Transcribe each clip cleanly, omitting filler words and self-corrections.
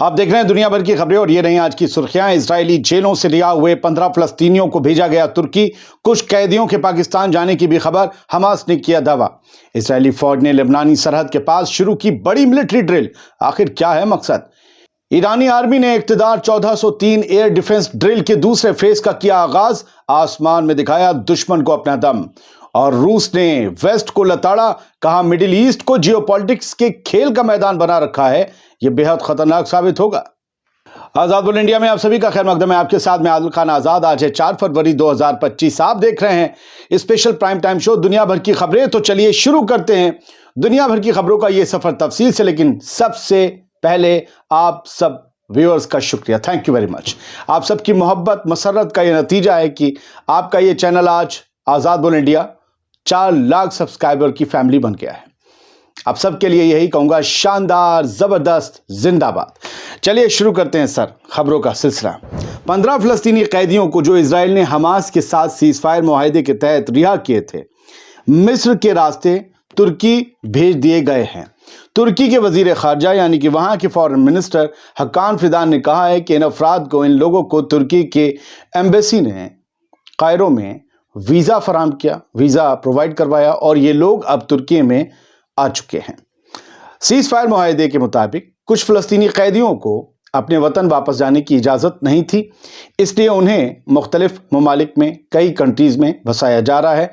आप देख रहे हैं दुनिया भर की खबरें और ये रही आज की सुर्खियां। इजरायली जेलों से रिहा हुए 15 फलस्तीनियों को भेजा गया तुर्की। कुछ कैदियों के पाकिस्तान जाने की भी खबर। हमास ने किया दावा। इजरायली फौज ने लेबनानी सरहद के पास शुरू की बड़ी मिलिट्री ड्रिल। आखिर क्या है मकसद? ईरानी आर्मी ने इक्तदार 1403 एयर डिफेंस ड्रिल के दूसरे फेज का किया आगाज। आसमान में दिखाया दुश्मन को अपना दम। और रूस ने वेस्ट को लताड़ा। कहा मिडिल ईस्ट को जियोपॉलिटिक्स के खेल का मैदान बना रखा है। यह बेहद खतरनाक साबित होगा। आजाद बोल इंडिया में आप सभी का खैर मकदम है। आपके साथ में आदिल खान आजाद। आज है 4 फरवरी 2025। आप देख रहे हैं स्पेशल प्राइम टाइम शो दुनिया भर की खबरें। तो चलिए शुरू करते हैं दुनिया भर की खबरों का ये सफर तफसील से। लेकिन सबसे पहले आप सब व्यूअर्स का शुक्रिया, थैंक यू वेरी मच। आप सबकी मोहब्बत मसरत का ये नतीजा है कि आपका ये चैनल आज आजाद बोल इंडिया 4 लाख सब्सक्राइबर की फैमिली बन गया है। आप सबके लिए यही कहूंगा, शानदार, जबरदस्त, जिंदाबाद। चलिए शुरू करते हैं सर खबरों का सिलसिला। 15 फलस्तीनी कैदियों को जो इजराइल ने हमास के साथ सीजफायर मुआहदे के तहत रिहा किए थे, मिस्र के रास्ते तुर्की भेज दिए गए हैं। तुर्की के वजीर खारजा यानी कि वहां के फॉरेन मिनिस्टर हकान फिदान ने कहा है कि इन अफराद को, इन लोगों को तुर्की के एम्बेसी ने कायरो में वीज़ा फराहम किया, वीज़ा प्रोवाइड करवाया और ये लोग अब तुर्की में आ चुके हैं। सीज फायर मुआहदे के मुताबिक कुछ फ़लस्तीनी कैदियों को अपने वतन वापस जाने की इजाज़त नहीं थी, इसलिए उन्हें मुख्तलिफ ममालिक में, कई कंट्रीज़ में बसाया जा रहा है।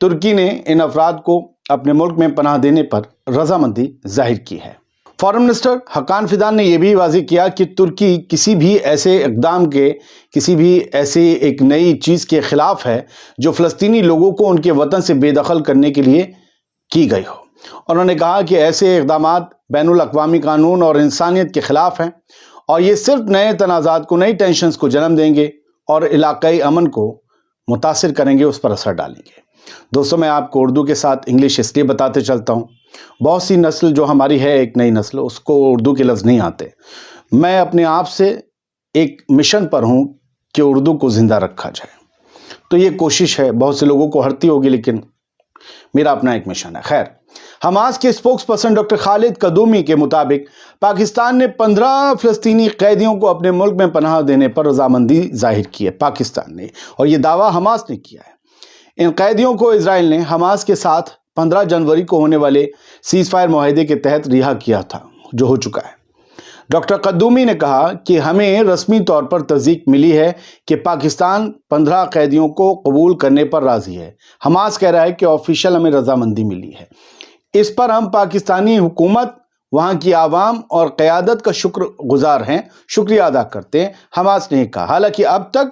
तुर्की ने इन अफराद को अपने मुल्क में पनाह देने पर रजामंदी जाहिर की है। फॉरेन मिनिस्टर हकान फिदान ने यह भी वाज़ेह किया कि तुर्की किसी भी ऐसे इक़दाम के, किसी भी ऐसे एक नई चीज़ के ख़िलाफ़ है जो फ़लस्तीनी लोगों को उनके वतन से बेदखल करने के लिए की गई हो। उन्होंने कहा कि ऐसे इक़दामात बैनुल अक़वामी कानून और इंसानियत के ख़िलाफ़ हैं और ये सिर्फ नए तनाज़ात को, नई टेंशन्स को जन्म देंगे और इलाक़ाई अमन को मुतासिर करेंगे, उस पर असर डालेंगे। दोस्तों, मैं आपको उर्दू के साथ इंग्लिश इसलिए बताते चलता हूँ, बहुत सी नस्ल जो हमारी है, एक नई नस्ल, उसको उर्दू के लफ्ज़ नहीं आते। मैं अपने आप से एक मिशन पर हूँ कि उर्दू को ज़िंदा रखा जाए। तो ये कोशिश है, बहुत से लोगों को हरती होगी, लेकिन मेरा अपना एक मिशन है। खैर, हमास के स्पोक्स पर्सन डॉक्टर खालिद कदूमी के मुताबिक पाकिस्तान ने 15 फ़लस्तीनी कैदियों को अपने मुल्क में पनाह देने पर रजामंदी जाहिर की है, पाकिस्तान ने, और ये दावा हमास ने किया है। इन कैदियों को इजराइल ने हमास के साथ 15 जनवरी को होने वाले सीज फायर मुआहदे के तहत रिहा किया था, जो हो चुका है। डॉक्टर कद्दूमी ने कहा कि हमें रस्मी तौर पर तस्दीक मिली है कि पाकिस्तान 15 कैदियों को कबूल करने पर राज़ी है। हमास कह रहा है कि ऑफिशियल हमें रजामंदी मिली है। इस पर हम पाकिस्तानी हुकूमत, वहाँ की आवाम और क़यादत का शुक्रगुजार हैं, शुक्रिया अदा करते हैं, हमास ने कहा। हालांकि अब तक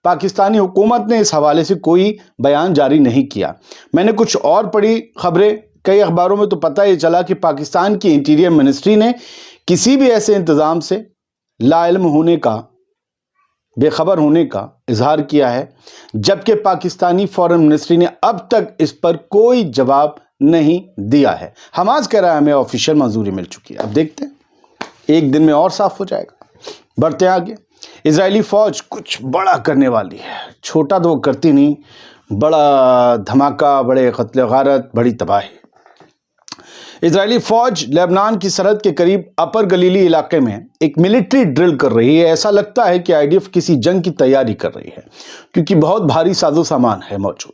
पाकिस्तानी हुकूमत ने इस हवाले से कोई बयान जारी नहीं किया। मैंने कुछ और पढ़ी खबरें कई अखबारों में, तो पता ये चला कि पाकिस्तान की इंटीरियर मिनिस्ट्री ने किसी भी ऐसे इंतज़ाम से लाइल्म होने का, बेखबर होने का इजहार किया है, जबकि पाकिस्तानी फॉरेन मिनिस्ट्री ने अब तक इस पर कोई जवाब नहीं दिया है। हमास कह रहा है हमें ऑफिशियल मंजूरी मिल चुकी है। अब देखते हैं, एक दिन में और साफ हो जाएगा। बढ़ते हैं आगे। इजरायली फौज कुछ बड़ा करने वाली है। छोटा तो वो करती नहीं, बड़ा धमाका, बड़े कत्ल गारत, बड़ी तबाही। इजरायली फौज लेबनान की सरहद के करीब अपर गलीली इलाके में एक मिलिट्री ड्रिल कर रही है। ऐसा लगता है कि आईडीएफ किसी जंग की तैयारी कर रही है, क्योंकि बहुत भारी साजो सामान है मौजूद।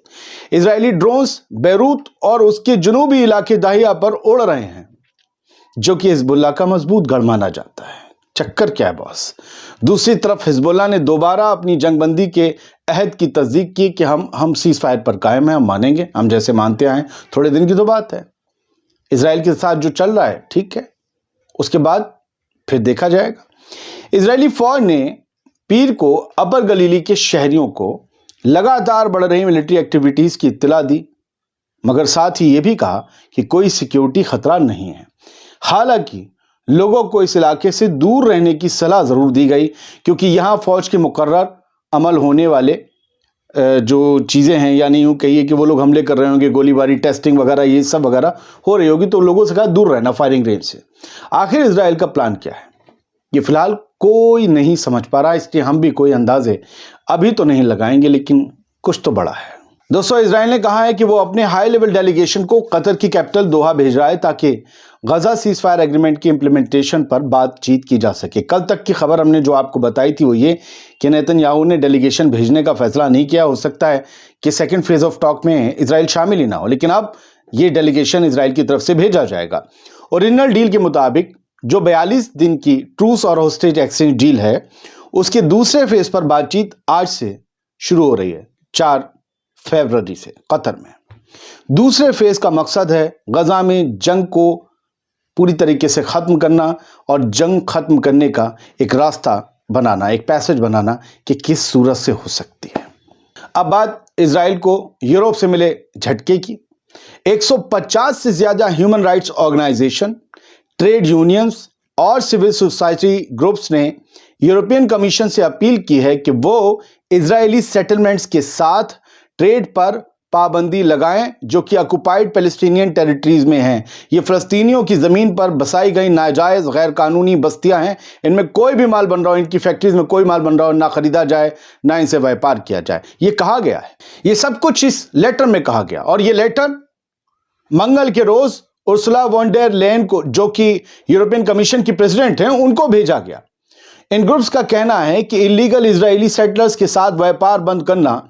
इजरायली ड्रोन्स बैरूत और उसके जुनूबी इलाके दाहिया पर उड़ रहे हैं, जो कि हिजबुल्लाह का मजबूत गढ़ माना जाता है। चक्कर क्या है बॉस? दूसरी तरफ हिजबुल्लाह ने दोबारा अपनी जंगबंदी के अहद की तस्दीक की कि हम सीज फायर पर कायम हैं, हम मानेंगे, हम जैसे मानते आए, थोड़े दिन की तो बात है। इजराइल के साथ जो चल रहा है ठीक है, उसके बाद फिर देखा जाएगा। इजरायली फौज ने पीर को अपर गलीली के शहरियों को लगातार बढ़ रही मिलिट्री एक्टिविटीज़ की इत्तला दी, मगर साथ ही ये भी कहा कि कोई सिक्योरिटी खतरा नहीं है। हालांकि लोगों को इस इलाके से दूर रहने की सलाह ज़रूर दी गई, क्योंकि यहाँ फ़ौज के मुकर्रर अमल होने वाले जो चीज़ें हैं, यानी यूँ कहिए कि वो लोग हमले कर रहे होंगे, गोलीबारी, टेस्टिंग वगैरह, ये सब वगैरह हो रही होगी, तो लोगों से कहा दूर रहना फायरिंग रेंज से। आखिर इजराइल का प्लान क्या है, ये फ़िलहाल कोई नहीं समझ पा रहा, इसलिए हम भी कोई अंदाज़े अभी तो नहीं लगाएंगे, लेकिन कुछ तो बड़ा है। दोस्तों, इजराइल ने कहा है कि वो अपने हाई लेवल डेलीगेशन को कतर की कैपिटल दोहा भेज रहा है ताकि गजा सीज फायर एग्रीमेंट की इंप्लीमेंटेशन पर बातचीत की जा सके। कल तक की खबर हमने जो आपको बताई थी वो ये कि नेतन्याहू ने डेलीगेशन भेजने का फैसला नहीं किया। हो सकता है कि सेकंड फेज ऑफ टॉक में इजराइल शामिल ही ना हो, लेकिन अब ये डेलीगेशन इजराइल की तरफ से भेजा जाएगा। ओरिजिनल डील के मुताबिक जो 42 दिन की ट्रूस और होस्टेज एक्सचेंज डील है, उसके दूसरे फेज पर बातचीत आज से शुरू हो रही है, 4 फरवरी से कतर में। दूसरे फेज का मकसद है गजा में जंग को पूरी तरीके से खत्म करना और जंग खत्म करने का एक रास्ता बनाना, एक पैसेज बनाना कि किस सूरत से हो सकती है। अब बात इजराइल को यूरोप से मिले झटके की। 150 से ज्यादा human rights organization, trade unions और सिविल सोसाइटी ग्रुप्स ने यूरोपियन कमीशन से अपील की है कि वो इजरायली सेटलमेंट्स के साथ ट्रेड पर पाबंदी लगाएं जो कि ऑक्युपाइड पैलेस्टीनियन टेरिटरीज में हैं। ये फलस्तीनियों की ज़मीन पर बसाई गई नाजायज़ गैर कानूनी बस्तियां हैं। इनमें कोई भी माल बन रहा हो, इनकी फैक्ट्रीज में कोई माल बन रहा हो, ना खरीदा जाए ना इनसे व्यापार किया जाए, ये कहा गया है। ये सब कुछ इस लेटर में कहा गया और ये लेटर मंगल के रोज उर्सुला वॉन डेर लेयन को, जो कि यूरोपियन कमीशन की प्रेसिडेंट हैं, उनको भेजा गया। इन ग्रुप्स का कहना है कि इलीगल इजरायली सेटलर्स के साथ व्यापार बंद करना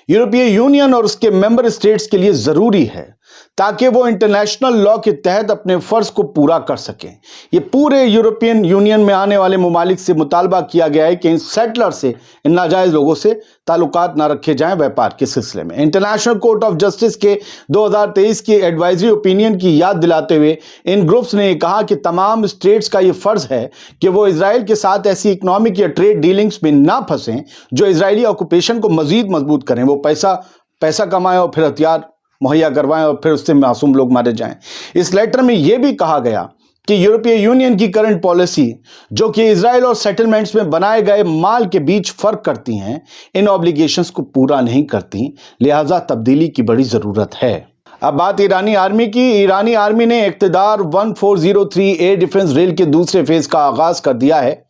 यूरोपीय यूनियन और उसके मेंबर स्टेट्स के लिए जरूरी है ताकि वो इंटरनेशनल लॉ के तहत अपने फर्ज को पूरा कर सकें। ये पूरे यूरोपियन यूनियन में आने वाले ममालिक से मुतालबा किया गया है कि इन सेटलर से, इन नाजायज लोगों से ताल्लुकात ना रखे जाएं व्यापार के सिलसिले में। इंटरनेशनल कोर्ट ऑफ जस्टिस के 2023 की एडवाइजरी ओपिनियन की याद दिलाते हुए इन ग्रुप्स ने कहा कि तमाम स्टेट्स का ये फर्ज है कि वो इजराइल के साथ ऐसी इकोनॉमिक या ट्रेड डीलिंग्स में ना फंसें जो इजरायली ऑक्यूपेशन को मजीद मजबूत करें। वो पैसा कमाएं और फिर हथियार मुहैया करवाएं और फिर उससे मासूम लोग मारे जाएं। इस लेटर में यह भी कहा गया कि यूरोपीय यूनियन की करंट पॉलिसी, जो कि इजराइल और सेटलमेंट्स में बनाए गए माल के बीच फर्क करती हैं, इन ऑब्लिगेशंस को पूरा नहीं करती, लिहाजा तब्दीली की बड़ी ज़रूरत है। अब बात ईरानी आर्मी की। ईरानी आर्मी ने इक़्तिदार 1403 एयर डिफेंस ड्रिल के दूसरे फेज का आगाज कर दिया है,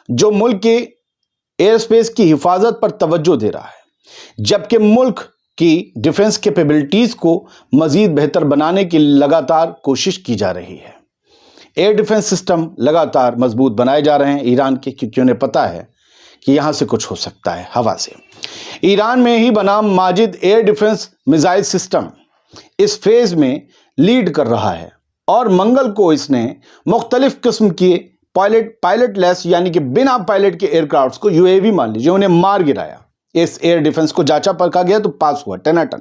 जो मुल्क के एयर स्पेस की हिफाजत पर तवज्जो दे रहा है, जबकि मुल्क की डिफेंस कैपेबिलिटीज को मजीद बेहतर बनाने की लगातार कोशिश की जा रही है। एयर डिफेंस सिस्टम लगातार मजबूत बनाए जा रहे हैं ईरान के, क्योंकि उन्हें पता है कि यहां से कुछ हो सकता है हवा से। ईरान में ही बना Majid air defence missile system इस फेज में लीड कर रहा है और मंगल को इसने मुख्तलिफ किस्म के पायलट लेस यानी कि बिना पायलट के एयरक्राफ्ट को, यूएवी मान लीजिए, उन्हें मार गिराया। इस एयर डिफेंस को जांचा परखा गया तो पास हुआ टनाटन।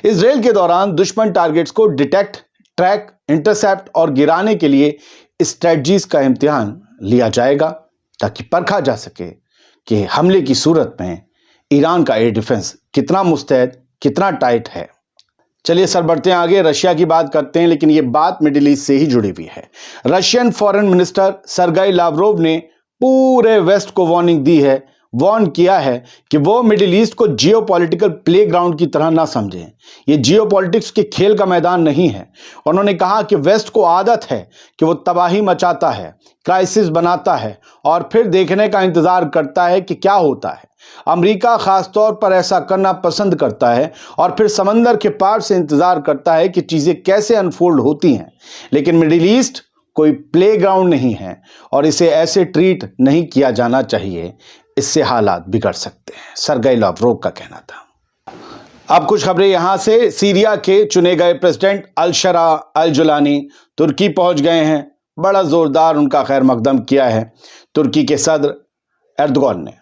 इस ड्रिल के दौरान दुश्मन टारगेट्स को डिटेक्ट, ट्रैक, इंटरसेप्ट और गिराने के लिए स्ट्रेटजीज का इम्तिहान लिया जाएगा ताकि परखा जा सके कि हमले की सूरत में ईरान का एयर डिफेंस कितना मुस्तैद, कितना टाइट है। चलिए सर बढ़ते हैं आगे, रशिया की बात करते हैं, लेकिन ये बात मिडिल ईस्ट से ही जुड़ी हुई है। Russian foreign minister Sergei Lavrov ने पूरे वेस्ट को वार्न किया है कि वो मिडिल ईस्ट को जियोपॉलिटिकल प्लेग्राउंड की तरह ना समझें। ये जियोपॉलिटिक्स के खेल का मैदान नहीं है। उन्होंने कहा कि वेस्ट को आदत है कि वो तबाही मचाता है, क्राइसिस बनाता है और फिर देखने का इंतजार करता है कि क्या होता है। अमेरिका खास तौर पर ऐसा करना पसंद करता है और फिर समंदर के पार से इंतजार करता है कि चीजें कैसे अनफोल्ड होती हैं। लेकिन मिडिल ईस्ट कोई प्लेग्राउंड नहीं है और इसे ऐसे ट्रीट नहीं किया जाना चाहिए, इससे हालात बिगड़ सकते हैं, सर्गेई लावरोव का कहना था। अब कुछ खबरें यहां से। सीरिया के चुने गए प्रेसिडेंट अल-शरा अल-जुलानी तुर्की पहुंच गए हैं। बड़ा जोरदार उनका खैर मकदम किया है तुर्की के सदर एर्दोगन ने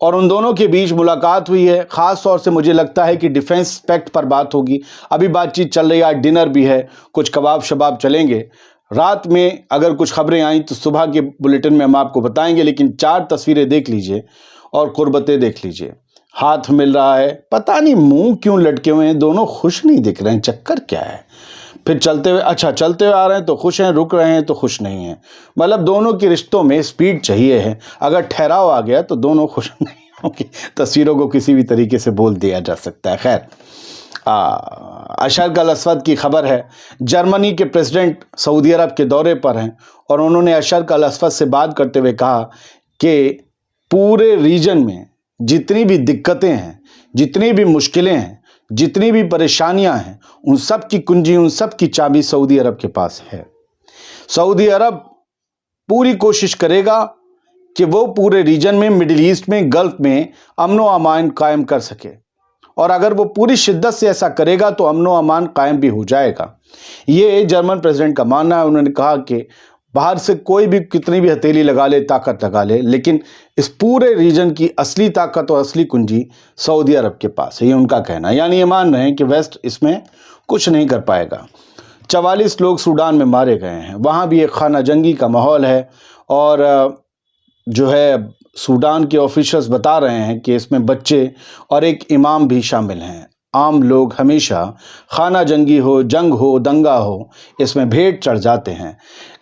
और उन दोनों के बीच मुलाकात हुई है। खास तौर से मुझे लगता है कि डिफेंस पैक्ट पर बात होगी। अभी बातचीत चल रही है, आज डिनर भी है, कुछ कबाब शबाब चलेंगे। रात में अगर कुछ खबरें आई तो सुबह के बुलेटिन में हम आपको बताएंगे, लेकिन 4 तस्वीरें देख लीजिए और कुर्बतें देख लीजिए। हाथ मिल रहा है, पता नहीं मुंह क्यों लटके हुए हैं, दोनों खुश नहीं दिख रहे हैं, चक्कर क्या है। फिर चलते हुए आ रहे हैं तो खुश हैं, रुक रहे हैं तो खुश नहीं हैं। मतलब दोनों के रिश्तों में स्पीड चाहिए है, अगर ठहराव आ गया तो दोनों खुश नहीं होंगे। तस्वीरों को किसी भी तरीके से बोल दिया जा सकता है। खैर, अशरक अल-असवद की खबर है। जर्मनी के प्रेसिडेंट सऊदी अरब के दौरे पर हैं और उन्होंने अशरक अल-असवद से बात करते हुए कहा कि पूरे रीजन में जितनी भी दिक्कतें हैं, जितनी भी मुश्किलें हैं, जितनी भी परेशानियां हैं उन सब की कुंजी, उन सब की चाबी सऊदी अरब के पास है। सऊदी अरब पूरी कोशिश करेगा कि वो पूरे रीजन में, मिडिल ईस्ट में, गल्फ में अमन व अमान कायम कर सके, और अगर वो पूरी शिद्दत से ऐसा करेगा तो अमन व अमान कायम भी हो जाएगा। ये जर्मन प्रेसिडेंट का मानना है। उन्होंने कहा कि बाहर से कोई भी कितनी भी हथेली लगा ले, ताकत लगा ले, लेकिन इस पूरे रीजन की असली ताकत और असली कुंजी सऊदी अरब के पास है, ये उनका कहना है। यानी ये मान रहे हैं कि वेस्ट इसमें कुछ नहीं कर पाएगा। 44 लोग सूडान में मारे गए हैं, वहाँ भी एक खाना जंगी का माहौल है, और जो है सूडान के ऑफिशियल्स बता रहे हैं कि इसमें बच्चे और एक इमाम भी शामिल हैं। आम लोग हमेशा खाना जंगी हो, जंग हो, दंगा हो, इसमें भेंट चढ़ जाते हैं।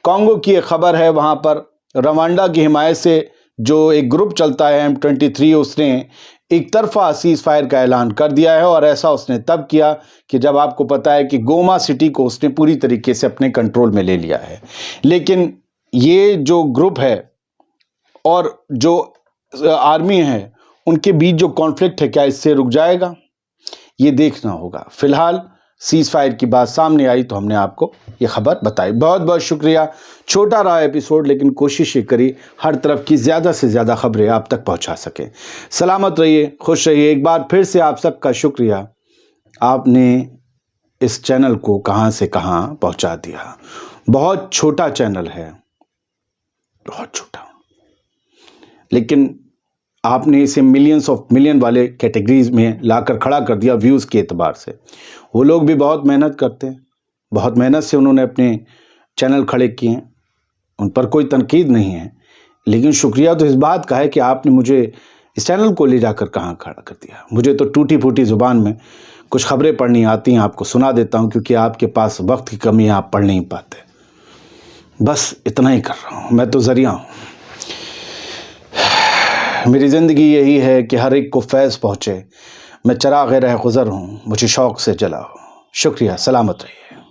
कॉन्गो की एक खबर है, वहाँ पर रवांडा की हिमायत से जो एक ग्रुप चलता है M23, उसने एक तरफा सीज़ फायर का ऐलान कर दिया है, और ऐसा उसने तब किया कि जब आपको पता है कि गोमा सिटी को उसने पूरी तरीके से अपने कंट्रोल में ले लिया है। लेकिन ये जो ग्रुप है और जो आर्मी है, उनके बीच जो कॉन्फ्लिक्ट है, क्या इससे रुक जाएगा, ये देखना होगा। फिलहाल सीज़ फायर की बात सामने आई तो हमने आपको ये खबर बताई। बहुत बहुत शुक्रिया। छोटा रहा एपिसोड, लेकिन कोशिश ये करी हर तरफ की ज़्यादा से ज़्यादा खबरें आप तक पहुंचा सकें। सलामत रहिए, खुश रहिए। एक बार फिर से आप सबका शुक्रिया, आपने इस चैनल को कहां से कहां पहुंचा दिया। बहुत छोटा चैनल है, बहुत छोटा, लेकिन आपने इसे मिलियंस ऑफ मिलियन वाले कैटेगरीज में लाकर खड़ा कर दिया व्यूज़ के एतबार से। वो लोग भी बहुत मेहनत करते हैं, बहुत मेहनत से उन्होंने अपने चैनल खड़े किए हैं, उन पर कोई तनकीद नहीं है, लेकिन शुक्रिया तो इस बात का है कि आपने मुझे इस चैनल को ले जाकर कहाँ खड़ा कर दिया। मुझे तो टूटी फूटी ज़ुबान में कुछ खबरें पढ़नी आती हैं, आपको सुना देता हूँ, क्योंकि आपके पास वक्त की कमी है, आप पढ़ नहीं पाते। बस इतना ही कर रहा हूँ, मैं तो ज़रिया हूँ। मेरी ज़िंदगी यही है कि हर एक को फैज़ पहुँचे। मैं चराग़ रह गुज़र हूँ, मुझे शौक़ से जला हो। शुक्रिया, सलामत रहिए।